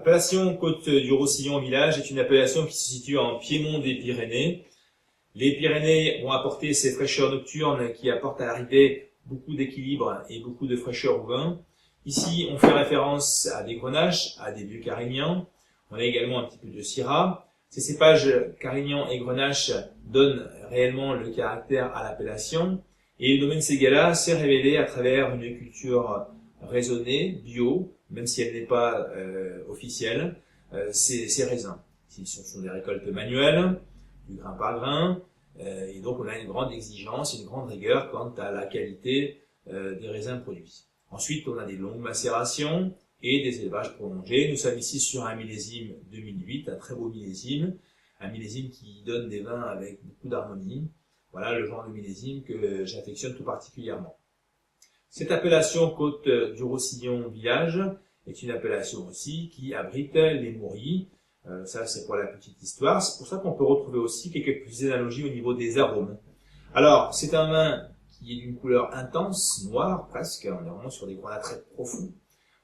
L'appellation Côte du Roussillon Village est une appellation qui se situe en piémont des Pyrénées. Les Pyrénées vont apporter ces fraîcheurs nocturnes qui apportent à l'arrivée beaucoup d'équilibre et beaucoup de fraîcheur au vin. Ici, on fait référence à des grenaches, à des vieux carignans. On a également un petit peu de syrah. Ces cépages carignan et grenache donnent réellement le caractère à l'appellation. Et le domaine Ségala s'est révélé à travers une culture raisonnée, bio, même si elle n'est pas officielle, ces raisins. Ce sont des récoltes manuelles, du grain par grain, et donc on a une grande exigence, une grande rigueur quant à la qualité des raisins produits. Ensuite, on a des longues macérations et des élevages prolongés. Nous sommes ici sur un millésime 2008, un très beau millésime, un millésime qui donne des vins avec beaucoup d'harmonie. Voilà le genre de millésime que j'affectionne tout particulièrement. Cette appellation Côte du Roussillon Village est une appellation aussi qui abrite les Mauries. Ça, c'est pour la petite histoire. C'est pour ça qu'on peut retrouver aussi quelques petites analogies au niveau des arômes. Alors, c'est un vin qui est d'une couleur intense, noire presque. On est vraiment sur des grenats très profonds.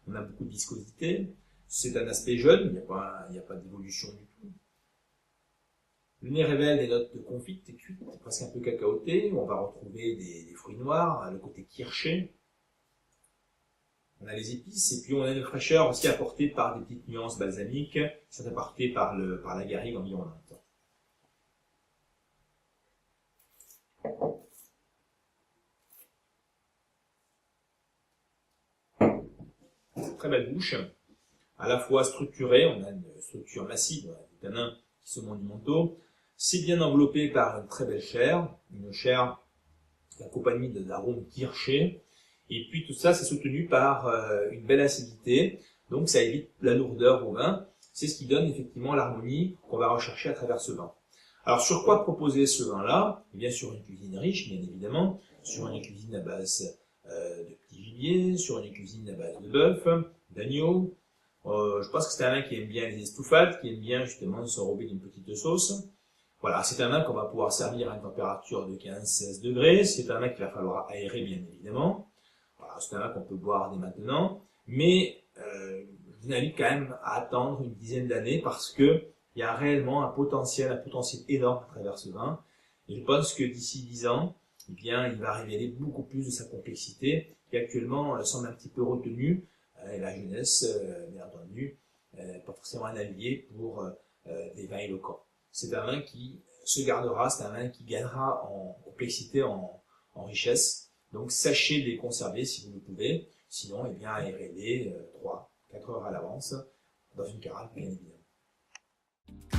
On a beaucoup de viscosité. C'est un aspect jeune, il n'y a pas d'évolution du tout. Le nez révèle des notes de confit et cuite, presque un peu cacaotées. On va retrouver des fruits noirs, le côté kirché. On a les épices et puis on a une fraîcheur aussi apportée par des petites nuances balsamiques, qui sont apportées par la garrigue environnante. Très belle bouche, à la fois structurée, on a une structure massive, on a des tanins qui sont monumentaux. C'est bien enveloppé par une très belle chair, une chair accompagnée d'arômes kirchés. Et puis tout ça, c'est soutenu par une belle acidité, donc ça évite la lourdeur au vin. C'est ce qui donne effectivement l'harmonie qu'on va rechercher à travers ce vin. Alors sur quoi proposer ce vin-là? Eh bien sur une cuisine riche, bien évidemment, sur une cuisine à base de petit gibier, sur une cuisine à base de bœuf, d'agneau. Je pense que c'est un vin qui aime bien les estouffades, qui aime bien justement s'enrober d'une petite sauce. Voilà, c'est un vin qu'on va pouvoir servir à une température de 15-16 degrés. C'est un vin qu'il va falloir aérer, bien évidemment. Voilà, c'est un vin qu'on peut boire dès maintenant, mais je vous invite quand même à attendre une dizaine d'années parce que il y a réellement un potentiel énorme à travers ce vin. Et je pense que d'ici 10 ans, eh bien, il va révéler beaucoup plus de sa complexité, qui actuellement semble un petit peu retenue. Et la jeunesse, bien entendu, pas forcément un allié pour des vins éloquents. C'est un vin qui se gardera, c'est un vin qui gagnera en complexité, en richesse. Donc sachez les conserver si vous le pouvez, sinon eh bien aérez-les 3-4 heures à l'avance dans une carafe bien évidemment.